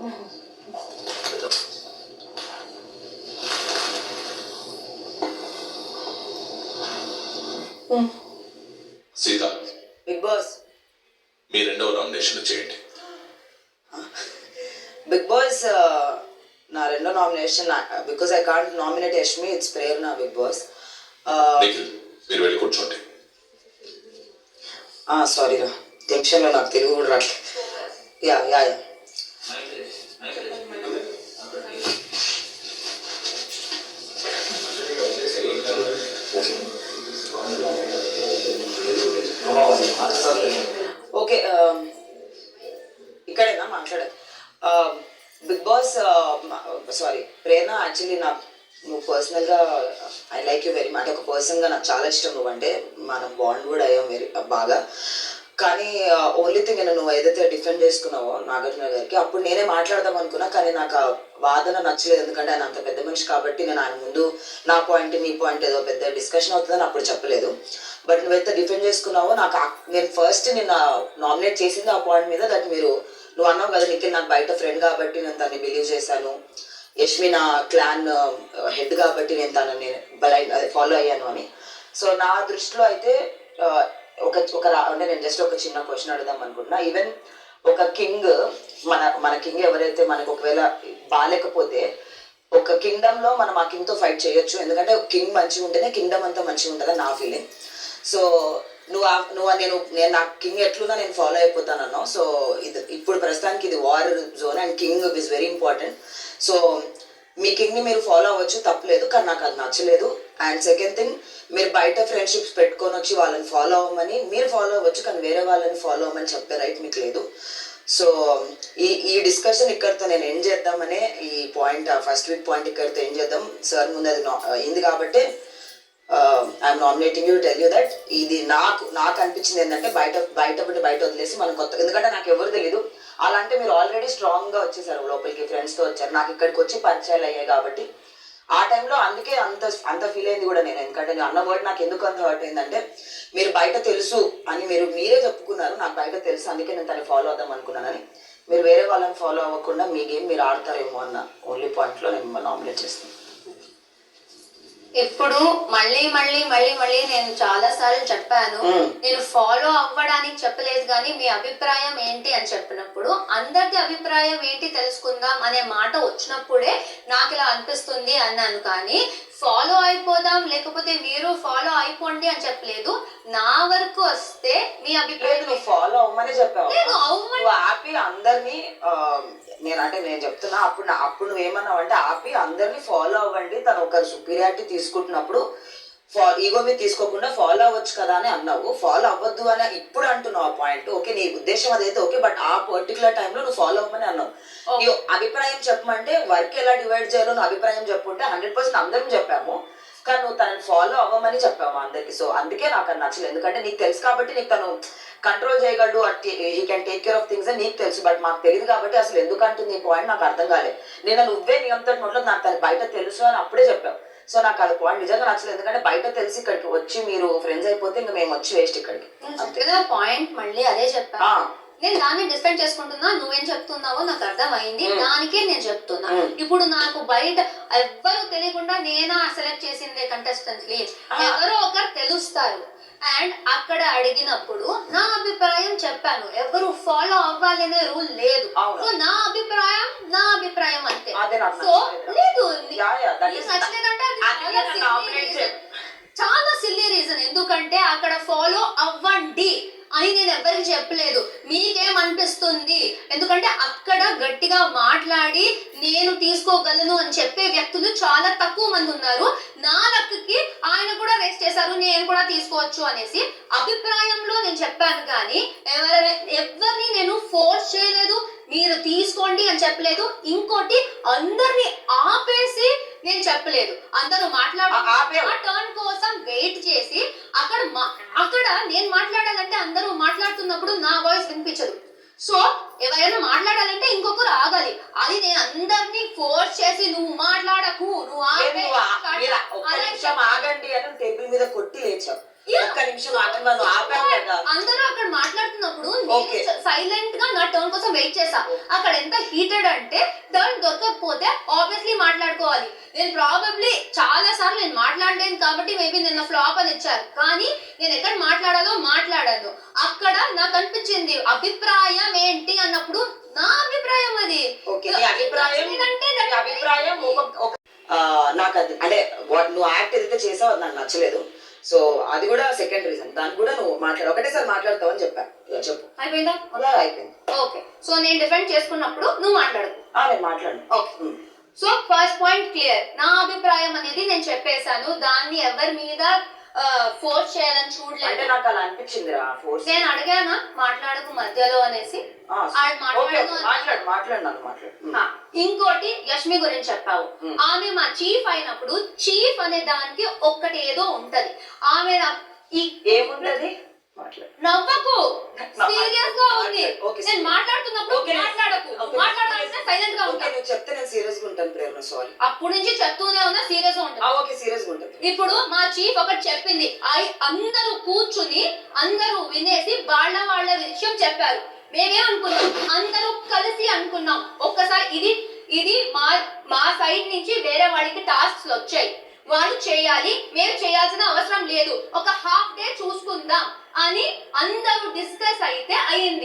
Sita, big boss మీ రెండవ nomination చేయండి. Big Boss నా రెండో nomination because I can't nominate Yashmi, it's Prerana. Bigg Boss మీరు వెళ్ళి కూర్చోండి. సారీ రా, టెన్షన్లో నాకు తెలుగు కూడా రాట్లేదు. యా యా యా ఓకే, ఇక్కడేనా మాట్లాడదు. బిగ్ బాస్ సారీ ప్రేరణ, యాక్చువల్లీ నువ్వు పర్సనల్గా I like you very much. ఒక పర్సన్గా నాకు చాలా ఇష్టం నువ్వంటే, మనం బాండ్ కూడా అయ్యాం వెరీ బాగా. కానీ ఓన్లీ థింగ్ నువ్వు ఏదైతే డిఫెండ్ చేసుకున్నావో నాగార్జున గారికి, అప్పుడు నేనే మాట్లాడదాం అనుకున్నా, కానీ నాకు ఆ వాదన నచ్చలేదు. ఎందుకంటే ఆయన అంత పెద్ద మనిషి కాబట్టి నేను ఆయన ముందు నా పాయింట్ నీ పాయింట్ ఏదో పెద్ద డిస్కషన్ అవుతుందని అప్పుడు చెప్పలేదు. బట్ నువ్వైతే డిఫెండ్ చేసుకున్నావో నేను ఫస్ట్ నిన్న నామినేట్ చేసింది ఆ పాయింట్ మీద. దట్ నువ్వు అన్నావు కదా నిఖిల్ నాకు బయట ఫ్రెండ్ కాబట్టి నేను తనని బిలీవ్ చేశాను, యష్మి నా క్లాన్ హెడ్ కాబట్టి నేను తనని ఫాలో అయ్యాను అని. సో నా దృష్టిలో అయితే అంటే నేను జస్ట్ ఒక చిన్న క్వశ్చన్ అడుగుదాం అనుకుంటున్నా. ఈవెన్ ఒక కింగ్, మన కింగ్ ఎవరైతే మనకు ఒకవేళ బాగాలేకపోతే ఒక కింగ్డమ్లో మనం ఆ కింగ్తో ఫైట్ చేయొచ్చు. ఎందుకంటే కింగ్ మంచిగా ఉంటేనే కింగ్డమ్ అంతా మంచిగా ఉంటుందని నా ఫీలింగ్. సో నేను నా కింగ్ ఎట్లున్నా నేను ఫాలో అయిపోతాను అన్నావు. సో ఇప్పుడు ప్రస్తుతానికి ఇది war zone and king is very important. So మీ కింగ్ని మీరు ఫాలో అవ్వచ్చు, తప్పలేదు. కానీ నాకు అది నచ్చలేదు. అండ్ సెకండ్ థింగ్, మీరు బయట ఫ్రెండ్షిప్స్ పెట్టుకొని వచ్చి వాళ్ళని ఫాలో అవ్వమని, మీరు ఫాలో అవ్వచ్చు కానీ వేరే వాళ్ళని ఫాలో అవ్వమని చెప్పే రైట్ మీకు లేదు. సో ఈ డిస్కషన్ ఇక్కడితో నేను ఏం చేద్దామనే ఈ పాయింట్, ఫస్ట్ వీక్ పాయింట్ ఇక్కడితో ఏం చేద్దాం. సార్ ముందు అది అయింది కాబట్టి I'm nominating you, tell you that ఇది నాకు అనిపించింది ఏంటంటే బయట వదిలేసి మనం కొత్త, ఎందుకంటే నాకు ఎవరు తెలీదు. అలా అంటే మీరు ఆల్రెడీ స్ట్రాంగ్గా వచ్చేసారు లోపలికి, ఫ్రెండ్స్తో వచ్చారు. నాకు ఇక్కడికి వచ్చి పరిచయాలు అయ్యాయి కాబట్టి ఆ టైంలో అందుకే అంత ఫీల్ అయింది కూడా నేను. ఎందుకంటే నేను అన్న వర్డ్ నాకు ఎందుకు అంత హర్ట్ అయిందంటే, మీరు బయట తెలుసు అని మీరే చెప్పుకున్నారు, నాకు బయట తెలుసు అందుకే నేను తను ఫాలో అవుదాం అనుకున్నానని. మీరు వేరే వాళ్ళని ఫాలో అవ్వకుండా మీ గేమ్ మీరు ఆడతారేమో అన్న ఓన్లీ పాయింట్లో నేను మిమ్మల్ని నామినేట్ చేస్తాను. ఇప్పుడు మళ్ళీ నేను చాలా సార్లు చెప్పాను, నేను ఫాలో అవ్వడానికి చెప్పలేదు కానీ మీ అభిప్రాయం ఏంటి అని చెప్పినప్పుడు, అందరి అభిప్రాయం ఏంటి తెలుసుకుందాం అనే మాట వచ్చినప్పుడే నాకు ఇలా అనిపిస్తుంది అన్నాను. కానీ ఫాలో అయిపోదాం లేకపోతే మీరు ఫాలో అయిపోండి అని చెప్పలేదు. నా వరకు వస్తే మీ అభిప్రాయం నువ్వు ఫాలో అవ్వమని చెప్పావు, ఆపి అందరినీ నేను చెప్తున్నా. అప్పుడు నువ్వేమన్నావు అంటే ఆపి అందరినీ ఫాలో అవ్వండి, తను ఒక సుపీరియారిటీ తీసుకుంటున్నప్పుడు ఈగో మీద తీసుకోకుండా ఫాలో అవ్వచ్చు కదా అని అన్నావు. ఫాలో అవ్వద్దు అని ఇప్పుడు అంటున్నావు ఆ పాయింట్. ఓకే, నీ ఉద్దేశం అదైతే ఓకే, బట్ ఆ పర్టికులర్ టైంలో నువ్వు ఫాలో అవ్వమని అన్నావు. నీ అభిప్రాయం చెప్పమంటే వర్క్ ఎలా డివైడ్ చేయాలో నువ్వు అభిప్రాయం చెప్పుంటే 100% అందరం చెప్పాము, కానీ నువ్వు తనని ఫాలో అవ్వమని చెప్పాము అందరికి. సో అందుకే నాకు అది నచ్చలేదు. ఎందుకంటే నీకు తెలుసు కాబట్టి నీకు తను కంట్రోల్ చేయగలడు, he can take care of things అని నీకు తెలుసు. బట్ మాకు తెలియదు కాబట్టి అసలు ఎందుకంటుంది ఈ పాయింట్ నాకు అర్థం కాలేదు. నువ్వే నీ అంతటి నోట్లో నాకు తను బయట తెలుసు అని అప్పుడే చెప్పావు. సో నాకు అది పాయింట్ నిజంగా నచ్చలేదు. ఎందుకంటే బయట తెలిసి ఇక్కడికి వచ్చి మీరు ఫ్రెండ్స్ అయిపోతే ఇంకా మేము వచ్చి వేస్ట్ ఇక్కడికి. పాయింట్ మళ్ళీ అదే చెప్పా, నేను దాన్ని డిస్పెండ్ చేసుకుంటున్నా. నువ్వేం చెప్తున్నావో నాకు అర్థమైంది, దానికే నేను చెప్తున్నా. ఇప్పుడు నాకు బయట ఎవ్వరు తెలియకుండా నేనా సెలెక్ట్ చేసిందే కంటెస్టెంట్స్, ఎవరో ఒకరు తెలుస్తారు. అండ్ అక్కడ అడిగినప్పుడు నా అభిప్రాయం చెప్పాను, ఎవరు ఫాలో అవ్వాలనే రూల్ లేదు. సో నా అభిప్రాయం అంతే. సో లేదు నచ్చలేదంటే చాలా సిల్లీ రీజన్. ఎందుకంటే అక్కడ ఫాలో అవ్వండి అని నేను ఎవరికి చెప్పలేదు. మీకేమనిపిస్తుంది? ఎందుకంటే అక్కడ గట్టిగా మాట్లాడి నేను తీసుకోగలను అని చెప్పే వ్యక్తులు చాలా తక్కువ మంది ఉన్నారు. నా లక్కి ఆయన కూడా రేస్ చేశారు, నేను కూడా తీసుకోవచ్చు అనేసి అభిప్రాయంలో నేను చెప్పాను. కానీ ఎవరిని నేను ఫోర్స్ చేయలేదు, మీరు తీసుకోండి అని చెప్పలేదు. ఇంకోటి, అందరిని ఆపేసి నేను చెప్పలేదు. అందరూ టర్న్ కోసం వెయిట్ చేసి అక్కడ నేను మాట్లాడాలంటే అందరూ మాట్లాడుతున్నప్పుడు నా వాయిస్ వినిపించదు. సో ఎవరైనా మాట్లాడాలంటే ఇంకొకరు ఆగాలి. అది నేను అందరినీ ఫోర్స్ చేసి నువ్వు మాట్లాడకు, నువ్వు ఆగండి అని టేబుల్ మీద కొట్టి లేచావు. అందరూ అక్కడ మాట్లాడుతున్నప్పుడు Okay. సైలెంట్ గా నా టర్న్ కోసం వెయిట్ చేసా. అక్కడ ఎంత హీటెడ్ అంటే టర్న్ దొరకకపోతే ఆబ్వియస్లీ మాట్లాడుకోవాలి. నేను ప్రాబబ్లీ చాలా సార్లు నేను మాట్లాడలేను కాబట్టి మేబీ నిన్న ఫ్లాప్ అని ఇచ్చారు, కానీ నేను ఎక్కడ మాట్లాడాలో మాట్లాడాను. అక్కడ నాకు అనిపించింది అభిప్రాయం ఏంటి అన్నప్పుడు నా అభిప్రాయం అది. ఓకే, నీ అభిప్రాయం అంటే నీ అభిప్రాయం నాకు అది అంటే నువ్వు యాక్ట్ ఏదైతే చేసావో అది నాకు నచ్చలేదు. సో అది కూడా సెకండ్ రీజన్. దానికి కూడా నువ్వు ఒకటేసారి మాట్లాడతావు అని చెప్పా. చెప్పు. అయిపోయిందా? అలా అయిపోయింది. ఓకే, సో నేను డిఫెండ్ చేసుకున్నప్పుడు నువ్వు మాట్లాడు. నేను మాట్లాడు. Okay, so first point clear. నా అభిప్రాయం అనేది నేను చెప్పేశాను, దాన్ని ఎవరి మీద ఫోర్స్ చేయాలని చూడలేదు. అంటే నాకు అలా అనిపించింది రా ఫోర్స్. నేను అడిగానా మాట్లాడకు మధ్యలో అనేసి, ఇంకోటి యష్మి గురించి చెప్పావు. ఆమె మా చీఫ్ అయినప్పుడు చీఫ్ అనే దానికి ఒక్కటి ఏదో ఉంటది. ఆమె ఏముంటది? నవ్వకు, సీరియస్ గా ఉంది. నేను మాట్లాడుతున్నప్పుడు మాట్లాడకు, మాట్లాడాలంటే సైలెంట్ గా ఉంటాను. చెప్తే నేను సీరియస్ గా ఉంటాను ప్రేరణ. సారీ. అప్పుడు నుంచి చెప్తూనే ఉన్నా సీరియస్ గా ఉంటాను. ఓకే, సీరియస్ గా ఉంటాను. ఇప్పుడు మా చీఫ్ ఒకటి చెప్పింది, అందరూ కూర్చుని అందరూ వినేసి వాళ్ళ విషయం చెప్పారు. మేమేమనుకున్నాం, అందరూ కలిసి అనుకున్నాం ఒక్కసారి ఇది మా సైడ్ నుంచి వేరే వాళ్ళకి టాస్క్స్ వచ్చాయి, వాళ్ళు చేయాలి, మేము చేయాల్సిన అవసరం లేదు, ఒక హాఫ్ డే చూసుకుందాం అని అందరూ డిస్కస్ అయితే అయింది.